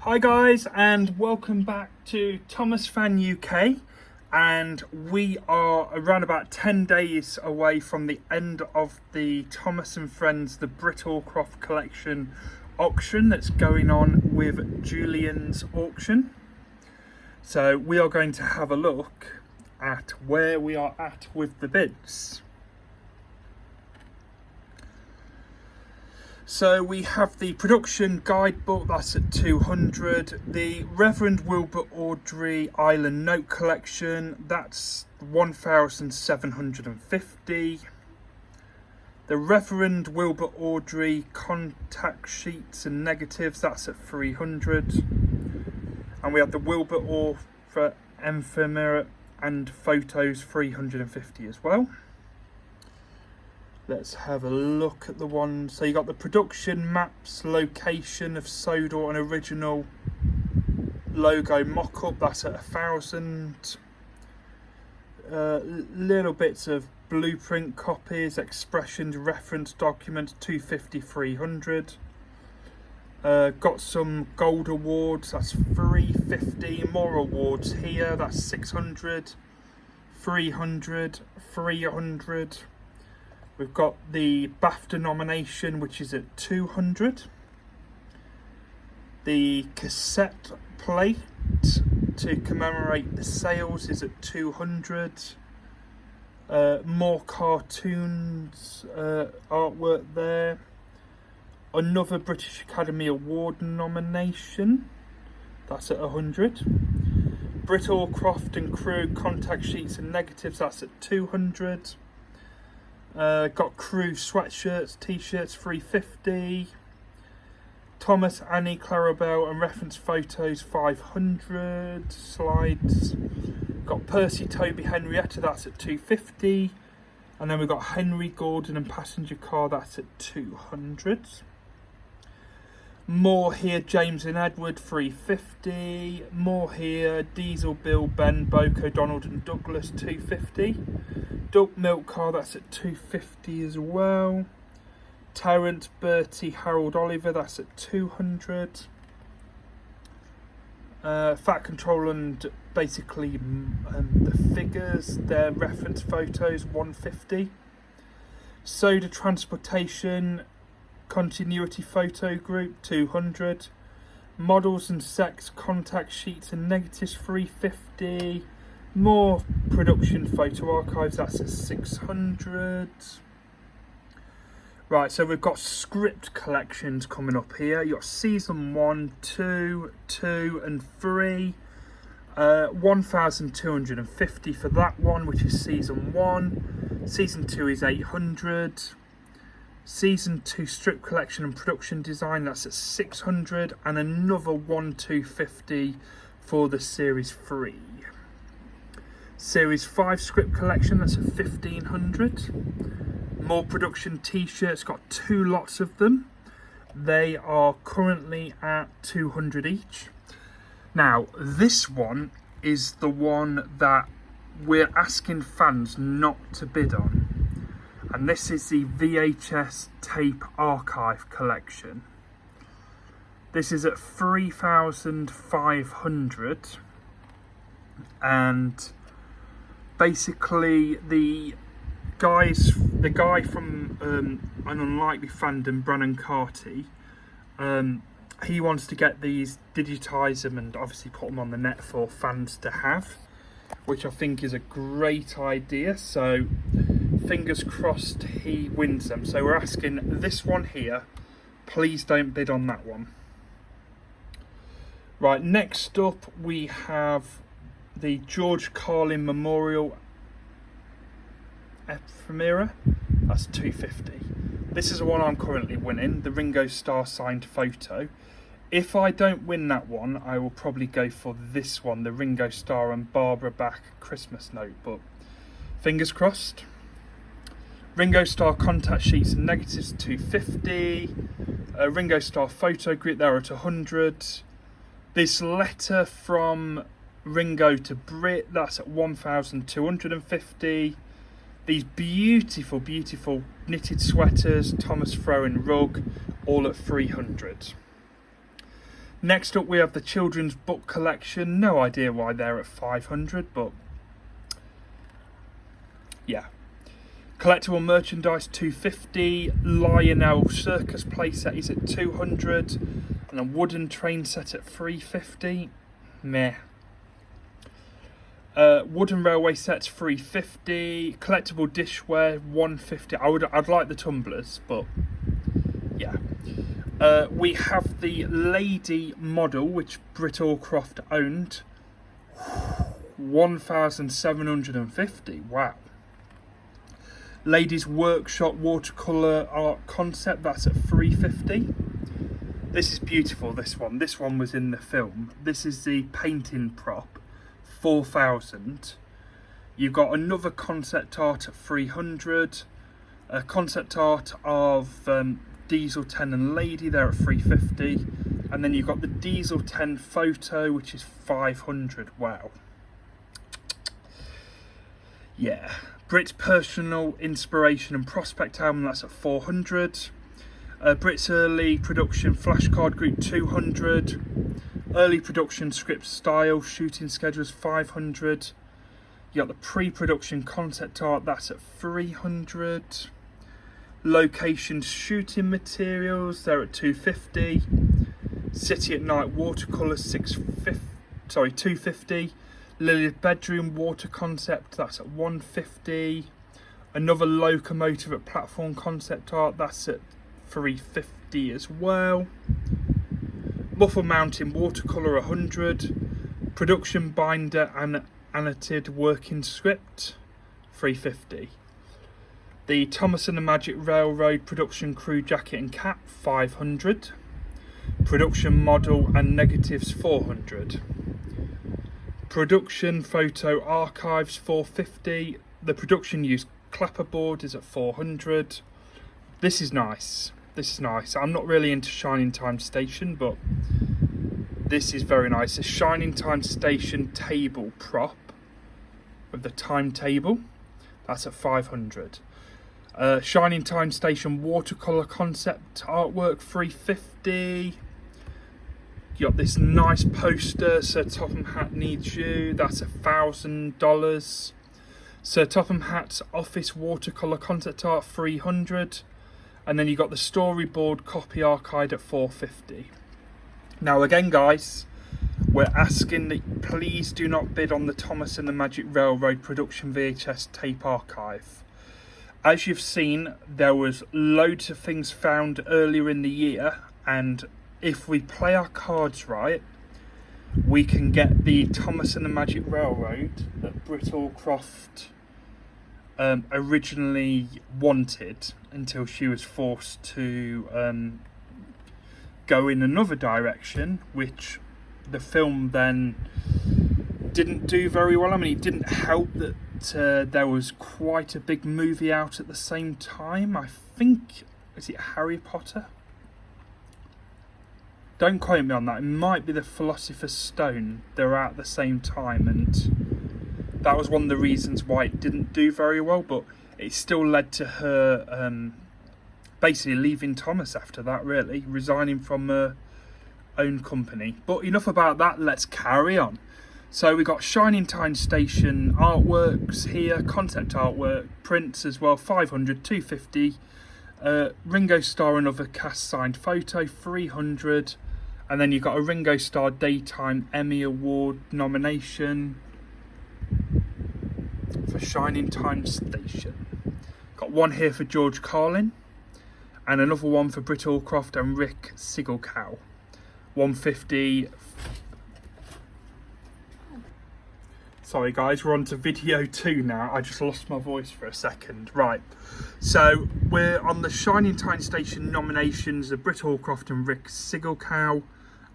Hi guys, and welcome back to Thomas Fan UK, and we are around about 10 days away from the end of the Thomas and Friends the Britt Allcroft collection auction that's going on with Julian's auction. So we are going to have a look at where we are at with the bids. So we have the production guidebook, that's at 200. The Reverend Wilbur Awdry Island Note Collection, that's 1,750. The Reverend Wilbur Awdry Contact Sheets and Negatives, that's at 300. And we have the Wilbur Awdry Ephemera and Photos, 350 as well. Let's have a look at the one. So you got the production maps, location of Sodor and original logo mock-up, that's at 1,000. Little bits of blueprint copies, expressions, reference documents, 250, 300. Got some gold awards, that's 350. More awards here, that's 600, 300, 300. We've got the BAFTA nomination, which is at 200. The cassette plate to commemorate the sales is at 200. More cartoons, artwork there. Another British Academy Award nomination, that's at 100. Britt Allcroft and crew contact sheets and negatives, that's at 200. Got crew sweatshirts, t-shirts, 350. Thomas, Annie, Clarabelle and reference photos, 500. Slides. Got Percy, Toby, Henrietta, that's at 250. And then we've got Henry, Gordon and passenger car, that's at 200. More here, James and Edward, 350. More here, Diesel, Bill, Ben, Boko, Donald and Douglas, 250. Duck Milk Car, that's at 250 as well. Terence, Bertie, Harold, Oliver, that's at 200. Fat Control and basically the figures, their reference photos, 150. Soda Transportation Continuity Photo Group, 200. Models and Sex Contact Sheets and Negatives, 350. More production photo archives, that's at 600. Right, so we've got script collections coming up here. You've got season 1, 2, 2 and 3. 1,250 for that one, which is season 1. Season 2 is 800. Season 2 strip collection and production design, that's at 600. And another 1,250 for the series 3. Series 5 script collection, that's at 1,500. More production t-shirts, got 2 lots of them. They are currently at 200 each. Now, this one is the one that we're asking fans not to bid on. And this is the VHS tape archive collection. This is at 3,500. And basically the guy from An Unlikely Fandom, Brannon Carty, he wants to get these, digitise them and obviously put them on the net for fans to have, which I think is a great idea. So fingers crossed he wins them. So we're asking this one here, please don't bid on that one. Right, next up we have the George Carlin Memorial Ephemera, that's 250. This is the one I'm currently winning, the Ringo Starr signed photo. If I don't win that one, I will probably go for this one, the Ringo Starr and Barbara Bach Christmas notebook. Fingers crossed. Ringo Starr contact sheets and negatives, 250. Ringo Starr photo group, there at 100. This letter from Ringo to Britt, that's at 1,250. These beautiful, beautiful knitted sweaters, Thomas Froen rug, all at 300. Next up we have the children's book collection. No idea why they're at 500, but yeah. Collectible merchandise 250, Lionel circus playset is at 200, and a wooden train set at 350. Meh. Wooden railway sets 350, collectible dishware 150. I'd like the tumblers, but yeah. We have the lady model, which Britt Allcroft owned, 1,750. Wow. Ladies Workshop watercolour art concept, that's at 350. This is beautiful, this one. This one was in the film. This is the painting prop, 4,000. You've got another concept art at 300. A concept art of Diesel 10 and Lady, there at 350. And then you've got the Diesel 10 photo, which is 500. Wow. Yeah. Brit's personal inspiration and prospect album, that's at 400. Brit's early production flashcard group, 200. Early production script style shooting schedules, 500. You got the pre-production concept art, that's at 300. Location shooting materials, they're at 250. City at Night watercolour, 250. Lily's bedroom water concept, that's at 150. Another locomotive at platform concept art, that's at 350 as well. Muffle Mountain watercolour, 100. Production binder and annotated working script, 350. The Thomas and the Magic Railroad production crew jacket and cap, 500. Production model and negatives, 400. Production photo archives, 450. The production used clapperboard is at 400. This is nice. This is nice. I'm not really into Shining Time Station, but this is very nice. A Shining Time Station table prop with the timetable, that's at 500. Shining Time Station watercolour concept artwork, 350. You got this nice poster, Sir Topham Hatt Needs You, that's $1,000. Sir Topham Hatt's office watercolour concept art, 300. And then you got the storyboard copy archive at 450. Now again guys, we're asking that please do not bid on the Thomas and the Magic Railroad production VHS tape archive. As you've seen, there was loads of things found earlier in the year, and if we play our cards right, we can get the Thomas and the Magic Railroad that Britt Allcroft originally wanted, until she was forced to go in another direction, which the film then didn't do very well. I mean, it didn't help that there was quite a big movie out at the same time. I think, is it Harry Potter? Don't quote me on that. It might be the Philosopher's Stone. They're out at the same time, and that was one of the reasons why it didn't do very well, but it still led to her basically leaving Thomas after that, really, resigning from her own company. But enough about that, let's carry on. So we got Shining Time Station artworks here, concept artwork, prints as well, 500, 250. Ringo Starr and other cast signed photo, 300. And then you've got a Ringo Starr Daytime Emmy Award nomination for Shining Time Station. Got one here for George Carlin, and another one for Britt Allcroft and Rick Sigelcow, 150. Sorry guys, we're on to video 2 now. I just lost my voice for a second. Right, so we're on the Shining Time Station nominations of Britt Allcroft and Rick Sigelcow,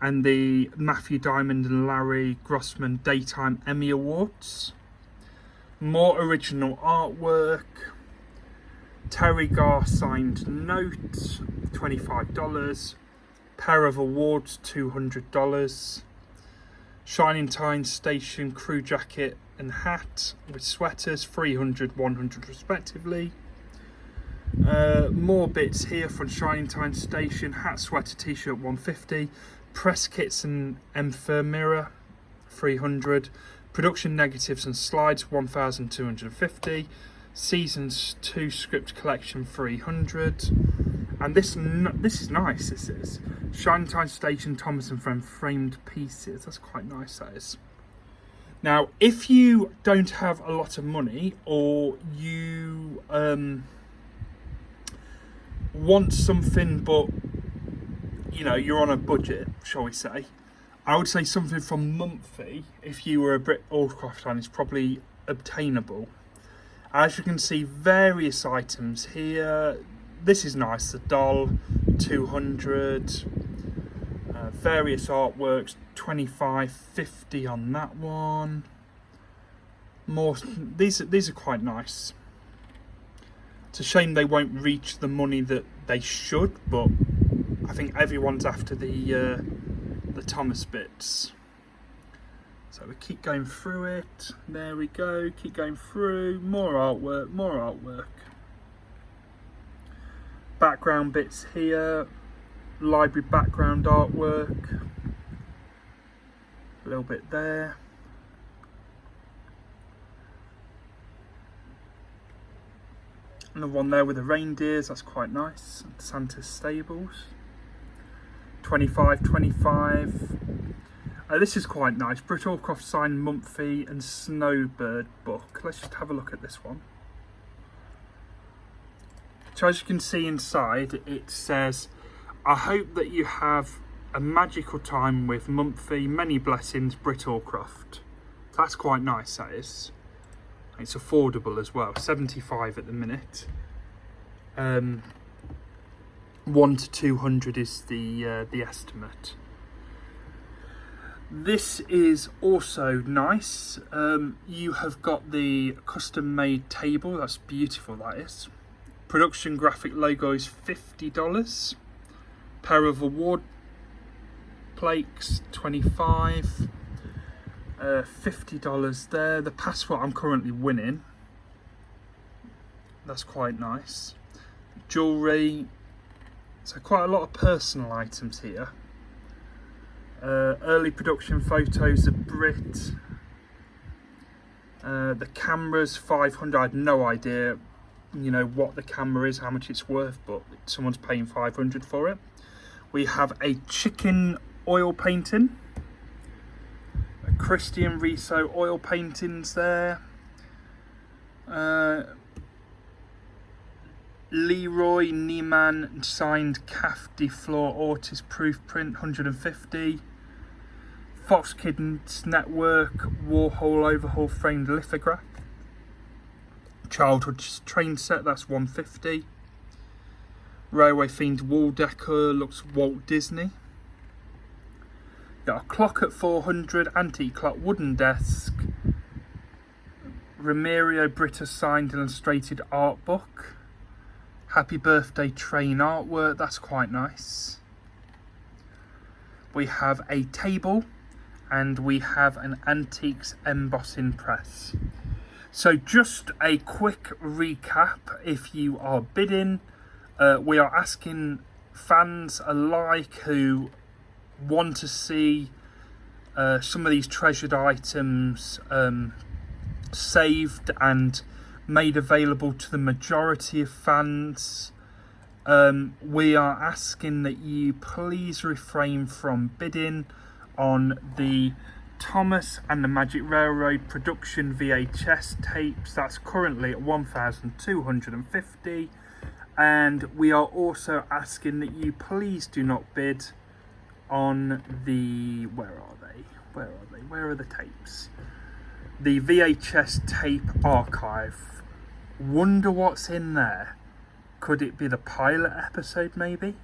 and the Matthew Diamond and Larry Grossman Daytime Emmy Awards. More original artwork. Terry Garr signed note, $25. Pair of awards, $200. Shining Time Station crew jacket and hat with sweaters, 300, 100 respectively. More bits here from Shining Time Station. Hat, sweater, t-shirt, 150. press kits and ephemera, 300. Production negatives and slides, 1,250. Seasons 2 script collection, 300. And this is nice. This is Shine Station Thomas and Friend framed pieces. That's quite nice. That is. Now, if you don't have a lot of money, or you want something, but you know you're on a budget, shall we say, I would say something from Monthly, if you were a Britt Allcroft fan, is probably obtainable. As you can see, various items here. This is nice. The doll, 200. Various artworks, 25, 50 on that one. More. These are quite nice. It's a shame they won't reach the money that they should, but I think everyone's after the Thomas bits. So we keep going through it. There we go. Keep going through. More artwork. More artwork. Background bits here. Library background artwork. A little bit there. Another one there with the reindeers. That's quite nice. Santa's stables. 25, 25. This is quite nice. Britt Allcroft signed Monthly and Snowbird book. Let's just have a look at this one. So as you can see inside, it says, "I hope that you have a magical time with Monthly. Many blessings, Britt Allcroft." That's quite nice, that is. It's affordable as well. 75 at the minute. 1 to 200 is the estimate. This is also nice. You have got the custom made table. That's beautiful, that is. Production graphic logo is $50. Pair of award plaques, 25. $50 there. The passport I'm currently winning. That's quite nice. Jewellery. So quite a lot of personal items here. Early production photos of Britt. The cameras, 500. I had no idea, you know, what the camera is, how much it's worth, but someone's paying 500 for it. We have a chicken oil painting. A Christian Riso oil paintings there. Leroy Neiman signed Calf de Flor Ortiz proof print, 150. Fox Kids Network Warhol overhaul framed lithograph. Childhood train set, that's 150. Railway themed wall decor, looks Walt Disney. Got a clock at 400, antique clock, wooden desk. Romerio Britta signed illustrated art book. Happy birthday train artwork, that's quite nice. We have a table and we have an antiques embossing press. So just a quick recap, if you are bidding, we are asking fans alike who want to see some of these treasured items saved and made available to the majority of fans. We are asking that you please refrain from bidding on the Thomas and the Magic Railroad production VHS tapes. That's currently at 1,250. And we are also asking that you please do not bid on the, where are the tapes? The VHS tape archive. Wonder what's in there. Could it be the pilot episode maybe?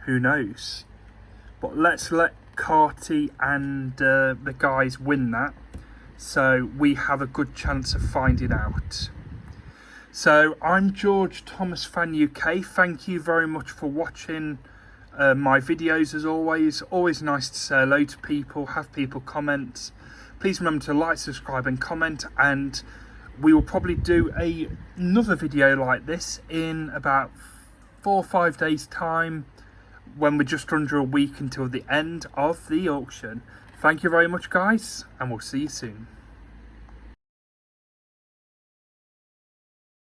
Who knows? But let's let Carty and the guys win that, so we have a good chance of finding out. So I'm George, Thomas Fan UK. Thank you very much for watching my videos. As always nice to say hello to people, have people comment. Please remember to like, subscribe and comment, and we will probably do another video like this in about 4 or 5 days time, when we're just under a week until the end of the auction. Thank you very much, guys, and we'll see you soon.